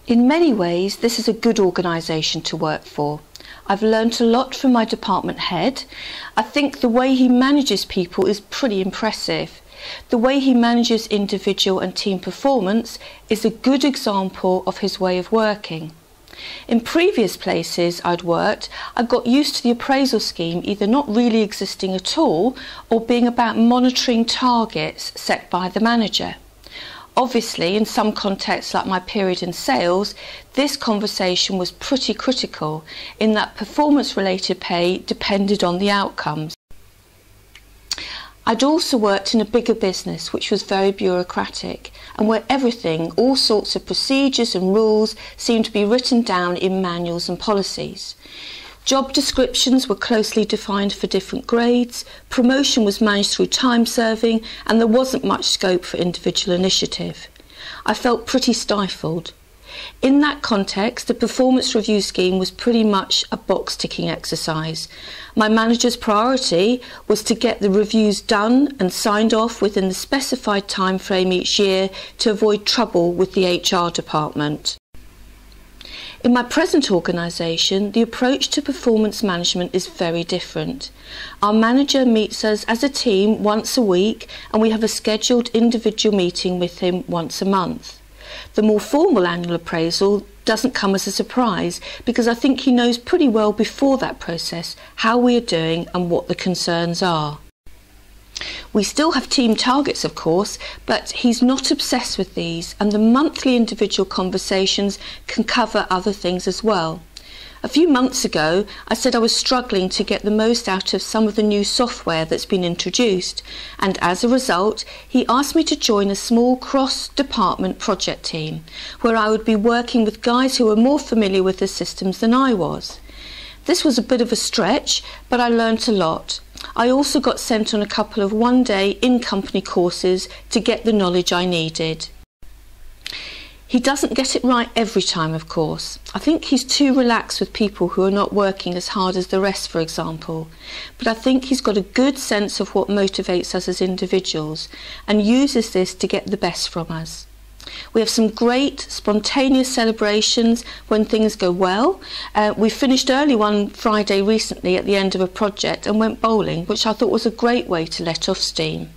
In many ways, this is a good organisation to work for. I've learnt a lot from my department head. I think the way he manages people is pretty impressive. The way he manages individual and team performance is a good example of his way of working. In previous places I'd worked, I got used to the appraisal scheme either not really existing at all or being about monitoring targets set by the manager. Obviously, in some contexts like my period in sales, this conversation was pretty critical in that performance-related pay depended on the outcomes. I'd also worked in a bigger business which was very bureaucratic and where everything, all sorts of procedures and rules, seemed to be written down in manuals and policies. Job descriptions were closely defined for different grades, promotion was managed through time serving, and there wasn't much scope for individual initiative. I felt pretty stifled. In that context, the performance review scheme was pretty much a box-ticking exercise. My manager's priority was to get the reviews done and signed off within the specified time frame each year to avoid trouble with the HR department. In my present organisation, the approach to performance management is very different. Our manager meets us as a team once a week and we have a scheduled individual meeting with him once a month. The more formal annual appraisal doesn't come as a surprise because I think he knows pretty well before that process how we are doing and what the concerns are. We still have team targets, of course, but he's not obsessed with these, and the monthly individual conversations can cover other things as well. A few months ago, I said I was struggling to get the most out of some of the new software that's been introduced, and as a result, he asked me to join a small cross-department project team, where I would be working with guys who were more familiar with the systems than I was. This was a bit of a stretch, but I learnt a lot. I also got sent on a couple of one-day in-company courses to get the knowledge I needed. He doesn't get it right every time, of course. I think he's too relaxed with people who are not working as hard as the rest, for example. But I think he's got a good sense of what motivates us as individuals and uses this to get the best from us. We have some great spontaneous celebrations when things go well. We finished early one Friday recently at the end of a project and went bowling, which I thought was a great way to let off steam.